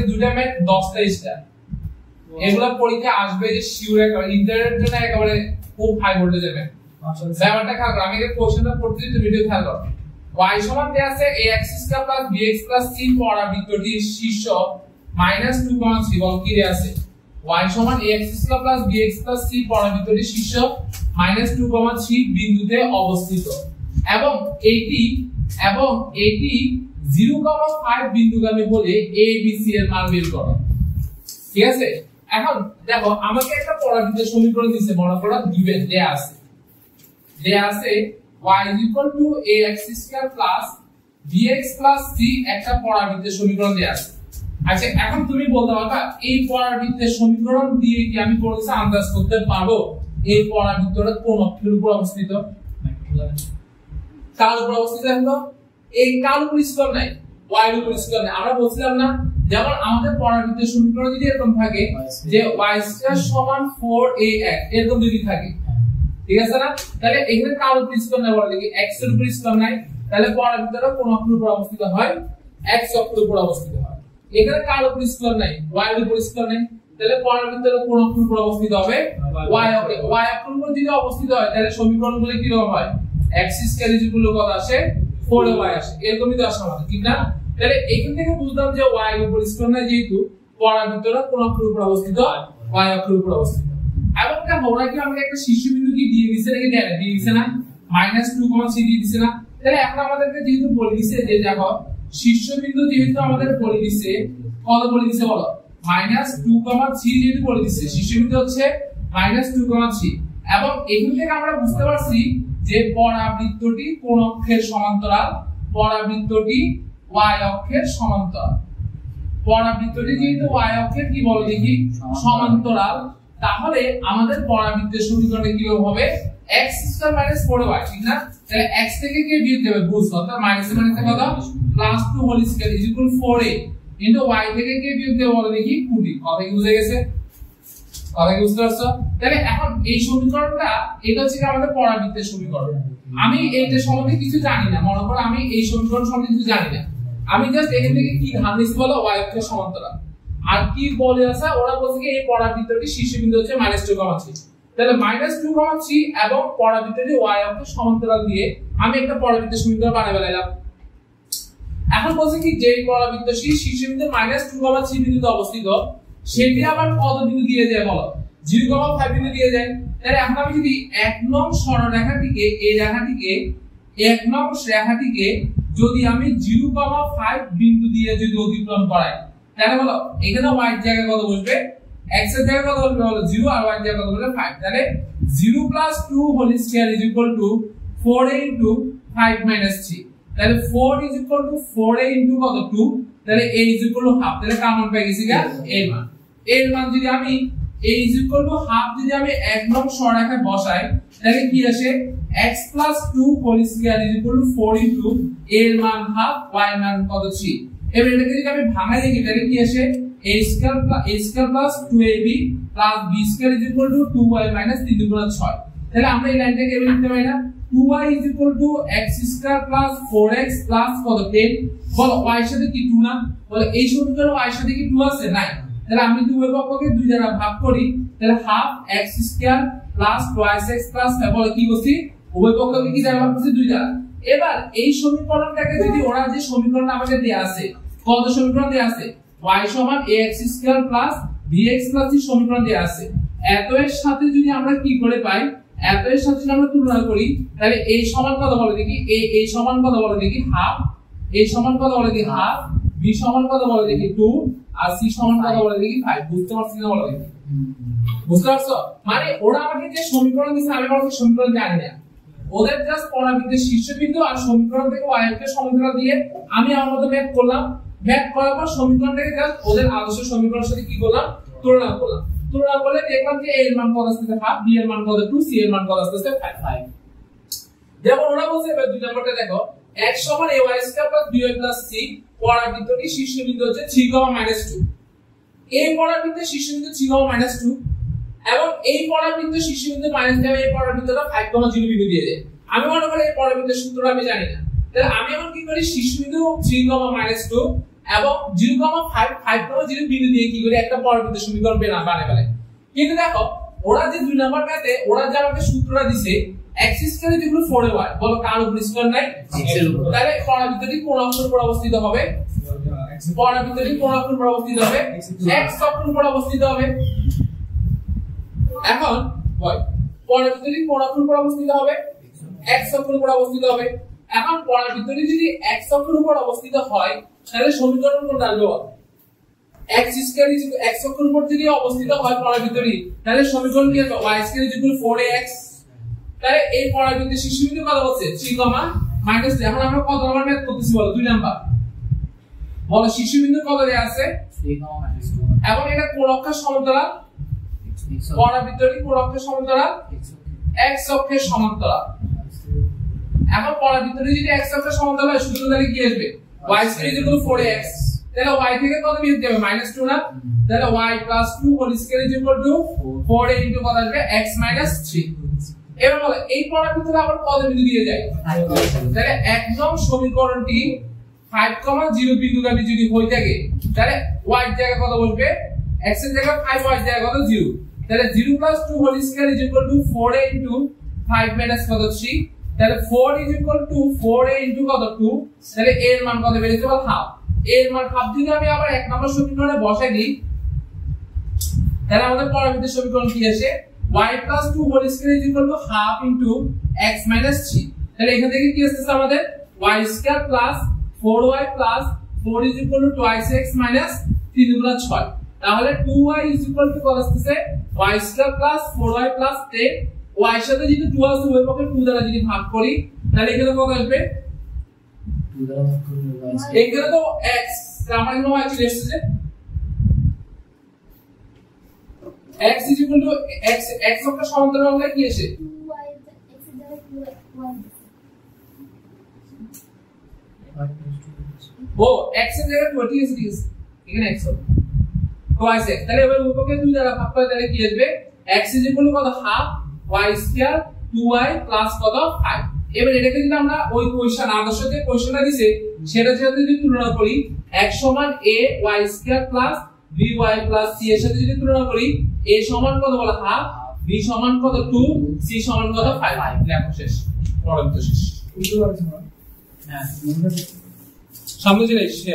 দুইটা ম্যাথ 10টা স্টার এগুলা পরীক্ষা আসবে যে শিওর একেবারে ইন্টারনেট জন্য একেবারে খুব হাই ভোল্টেজের ম্যাথ ব্যাপারটা খেয়াল করো আমি এই কোশ্চেনটা পড়তেছি তুমি ভিডিও খেয়াল করো y সমান দেয়া আছে ax² + bx + c পরাবৃত্তটির শীর্ষ -2,3 বল কি দেয়া আছে y সমান ax² + bx + c পরাবৃত্তটির শীর্ষ -2,3 বিন্দুতে অবস্থিত এবং এটি 0,5 বিন্দুগামী হলে a b c এর মান বের করো ঠিক আছে এখন দেখো আমাকে একটা পরাবৃত্তের সমীকরণ দিয়েছে মনে করো গিভেন দেয়া আছে y ax² + bx + c একটা পরাবৃত্তের সমীকরণ দেয়া আছে আচ্ছা এখন তুমি বলতে পারবা এই পরাবৃত্তের সমীকরণ দিয়ে কি আমি কোনো কিছু আন্দাজ করতে পারবো এই পরাবৃত্তটা কোন অক্ষের উপর অবস্থিত কার উপর অবস্থিত হলো এই কার উপর স্কয়ার নাই y এর উপর স্কয়ার নাই আমরা বলছিলাম না যেমন আমাদের পরাবৃত্তের সমীকরণ যদি এরকম থাকে যে y² = 4ax এরকম যদি থাকে ঠিক আছে না তাহলে এখানে কার উপর স্কয়ার নাই বলা দেখি x এর উপর স্কয়ার নাই তাহলে পরাবৃত্তটা কোন অক্ষের উপর অবস্থিত হয় x অক্ষের উপর অবস্থিত হয় এখানে কার উপর স্কয়ার নাই y এর উপর স্কয়ার নাই তাহলে পরাবৃত্তটা কোন অক্ষের উপর অবস্থিত হবে y অক্ষের উপর যদি অবস্থিত হয় তাহলে সমীকরণগুলো কি রকম হয় x² কত আসে 4y আসে এরকমই তো আসে আমাদের ঠিক না তাহলে এখান থেকে বুঝলাম যে y এর উপর স্কয়ার নাই যেহেতু পরাবৃত্তটা কোন অক্ষের উপর অবস্থিত y অক্ষের উপর অবস্থিত এবং দেখো ওরা কি আমাকে একটা শীর্ষবিন্দু কি দিয়ে দিয়েছে নাকি দেয় দিয়ে দিয়েছে না -2,3 দিয়ে দিয়েছে না তাহলে এখন আমাদেরকে যেহেতু বলে দিয়েছে যে দেখো শীর্ষবিন্দু যেহেতু আমাদের বলে দিয়েছে কত বলে দিয়েছে বলো -2,3 যেহেতু বলে দিয়েছে শীর্ষবিন্দু হচ্ছে -2,3 এবং এখান থেকে আমরা বুঝতে পারছি যে পরাবৃত্তটি কোন অক্ষের সমান্তরাল পরাবৃত্তটি y অক্ষের সমান্তরাল পরাবৃত্তটি যেহেতু y অক্ষের কি বলো দেখি সমান্তরাল তাহলে আমাদের পরাবৃত্তের সমীকরণে কি হবে x² - 4y ঠিক না তাহলে x থেকে কি বিয়োগ দেবে বুঝছো অর্থাৎ মাইনাস মানে কত +2 whole square = 4a into y থেকে কি বিয়োগ দেবে বলো দেখি 2d কথা কি বুঝে গেছে কথা কি বুঝতে পারছো তাহলে এখন এই সমীকরণটা এটা হচ্ছে আমাদের পরাবৃত্তের সমীকরণ আমি এইটা সম্বন্ধে কিছু জানি না মনে করো আমি এই সমীকরণ সম্বন্ধে কিছু জানি না আমি জাস্ট এখান থেকে কি ধার নিছি বলো y অক্ষের সমান্তরাল আর কি বলে আছে ওরা বলছে কি এই পরাবৃত্তটি শীর্ষবিন্দু হচ্ছে -2,3 তাহলে -2,3 এবং পরাবৃত্তটি y অক্ষের সমান্তরাল দিয়ে আমি একটা পরাবৃত্তের সমীকরণ বানিয়ে ফেলাইলাম এখন বলছে কি যে পরাবৃত্তটি শীর্ষবিন্দু -2,3 বিন্দুতে অবস্থিত সেটি আবার কত বিন্দু দিয়ে যায় বলো 0,5 বিন্দু দিয়ে যায় তাহলে এখন আমি যদি 1 নং সরলরেখাটিকে এই রেখাটিকে 1 নং রেখাটিকে যদি আমি 0,5 বিন্দু দিয়ে যদি অতিক্রম করাই তাহলে বলো এখানে y এর জায়গায় কত বসবে x এর জায়গায় কত বসবে বলো 0 আর y এর জায়গায় কত বসবে 5 তাহলে 0 + 2 হোল স্কয়ার = 4a * 5 - 3 তাহলে 4 = 4a * কত 2 তাহলে a = হাফ তাহলে কার মান পেয়ে গেছি গা এর মান যদি আমি a = হাফ যদি আমি 1 নং সরলরেখায় বসাই তাহলে কি আসে x + 2 হোল স্কয়ার = 4 * এর মান হাফ y এর মান কত 3 এবার এটাকে যদি আমি ভাঙাই দেখি তাহলে কি আসে a² + 2ab + b² = 2y - 3 * 6 তাহলে আমরা এই লাইনটাকে এভাবে লিখতে পারি না 2y = x² + 4x + কত 10 বলো y এর সাথে কি 2 না বলো এই সমীকরণে y এর সাথে কি 2 আছে নাই তাহলে আমি যদি উভয় পক্ষকে 2 দ্বারা ভাগ করি তাহলে হাফ x² + twice x + বলো কি করছি উভয় পক্ষকে কি দ্বারা ভাগ করছি 2 দ্বারা এবার এই সমীকরণটাকে যদি ওরা যে সমীকরণ আমাকে দেয়া আছে কত সমীকরণ দেয়া আছে y = ax² + bx + c সমীকরণ দেয়া আছে এত এর সাথে যদি আমরা কি করে পাই এত এর সাথে যদি আমরা তুলনা করি তাহলে a সমান কত বলো দেখি a সমান কত বলো দেখি হাফ a সমান কত বলো দেখি হাফ b সমান কত বলো দেখি 2 আর c সমান কত বলো দেখি 5 বুঝতে পারছিস না বলো দেখি বুঝতে পারছো মানে ওরা আমাকে যে সমীকরণ দিছে আমি বলছি সমীকরণ জানি না ওদের জাস্ট পরাবৃত্তের শীর্ষবিন্দু আর সমীকরণ থেকে y এর সমান্তরাল দিয়ে আমি আমার মতো ম্যাথ করলাম ম্যাথ করার পর সমীকরণটাকে জাস্ট ওদের আদর্শ সমীকরণের সাথে কি করলাম তুলনা করলে দেখলাম যে a এর মান কত আসছে হাফ b এর মান কত 2 c এর মান কত আসছে 5 যেমন ওরা বলছে এবার দুই নম্বরটা দেখো x = ay² + by + c পরাবৃত্তটি শীর্ষবিন্দু হচ্ছে 3, এই পরাবৃত্তের শীর্ষবিন্দু 3, এবং এই পরাবৃত্তের শীর্ষবিন্দু মাইনাস দেবে এই পরাবৃত্তটা 5,0 বিন্দু দিয়ে দেয় আমি মনে করি এই পরাবৃত্তের সূত্রটা আমি জানি না তাহলে আমি এখন কি করি শীর্ষবিন্দু 3, এবং 0,5 বিন্দু দিয়ে কি করে একটা পরবর্তী সমীকরণ বানায় ফেলে। কিন্তু দেখো ওরা যে 2 নাম্বার ম্যাথে ওরা যে আমাকে সূত্রটা দিছে x স্কয়ার ইকুয়াল 4y, বলো কার উপর স্কয়ার নাই? x এর উপর। তাহলে পরাবৃত্তটি কোন অক্ষের উপর অবস্থিত হবে? পরাবৃত্তটি কোন অক্ষের উপর অবস্থিত হবে? x অক্ষের উপর অবস্থিত হবে। এখন পরাবৃত্তটি কোন অক্ষের উপর অবস্থিত হবে? x অক্ষের উপর অবস্থিত হবে। এখন পরাবৃত্তটি যদি x অক্ষের উপর অবস্থিত হয় তাহলে সমীকরণ কোনটা আসবে? x স্কয়ার x অক্ষের উপর যদি অবস্থিত হয় পরাবৃত্তটি তাহলে সমীকরণ কি হবে? y square 4ax। তাহলে এই পরাবৃত্তের শীর্ষবিন্দু কত হচ্ছে? 3, এখন আমরা কত নাম্বার ম্যাথ করতেছি বলো? 2 নাম্বার। বলো শীর্ষবিন্দু কত দেয়া আছে? 3, এবং এটা কোন অক্ষের সমান্তরাল? পরাবৃত্তটি কোন অক্ষের সমান্তরাল? x অক্ষের সমান্তরাল। এখন পরাবৃত্তটি যদি x অক্ষের সমান্তরাল হয় সূত্র তাহলে কি আসবে? y square 4ax। তাহলে y থেকে কত বিয়োগ দেবে? -2 না? তাহলে y + 2 whole square 4a into কত আসবে? x - 3। এবার বলো এই পরাবৃত্তটা আবার কত বিন্দু দিয়ে যায়? তাহলে এক নং সমীকরণটি 5,0 বিন্দুগামী যদি হয়ে থাকে তাহলে y এর জায়গায় কত বসবে? x এর জায়গায় 5, y এর জায়গায় কত? 0। তাহলে 0 + 2 হোল স্কয়ার 4a ইনটু 5 - কত 3। তাহলে 4 4a ইনটু কত 2। তাহলে a এর মান কত বেরিয়েছে? বল হাফ। a এর মান হাফ যদি আমি আবার এক নম্বর সমীকরণে বসাই দিই তাহলে আমাদের পরবর্তী সমীকরণ কি আসে? y + 2 whole square half into x - 3। তাহলে এখান থেকে কি আসছে আমাদের? y square plus 4y plus 4 2x - 3 গুণ 6। তাহলে 2y কত আসছে? y square plus 4y plus 10। y এর সাথে যদি 2 আছে ওই পক্ষে 2 দ্বারা যদি ভাগ করি তাহলে এখানে কত আসবে? 2 দ্বারা ভাগ করলে y স্কয়ার। এখানে তো x আমার এখানে y চলে এসেছে। x x অক্ষের সমান্তরাল হলে কি আসে? 2y x এর জায়গায় 2y। ও x এর জায়গায় 2 ঠিক আছে এখানে x হবে twice x। তাহলে এবার উপকে 2 দ্বারা ভাগ করে তাহলে কি আসবে? x কত? Half y square 2y plus কত 5। এবার এটাকে যদি আমরা ওই কোশ্চেন আদর্শ যে কোশ্চেনটা দিছে সেটার সাথে যদি তুলনা করি x সমান a y square plus by plus c এর সাথে যদি তুলনা করি a সমান কত বলা? হাফ, b সমান কত 2, c সমান কত 5। লেখো শেষ। পরবর্তী শেষ। বুঝতে পারছো না? হ্যাঁ সামনে চলে এসে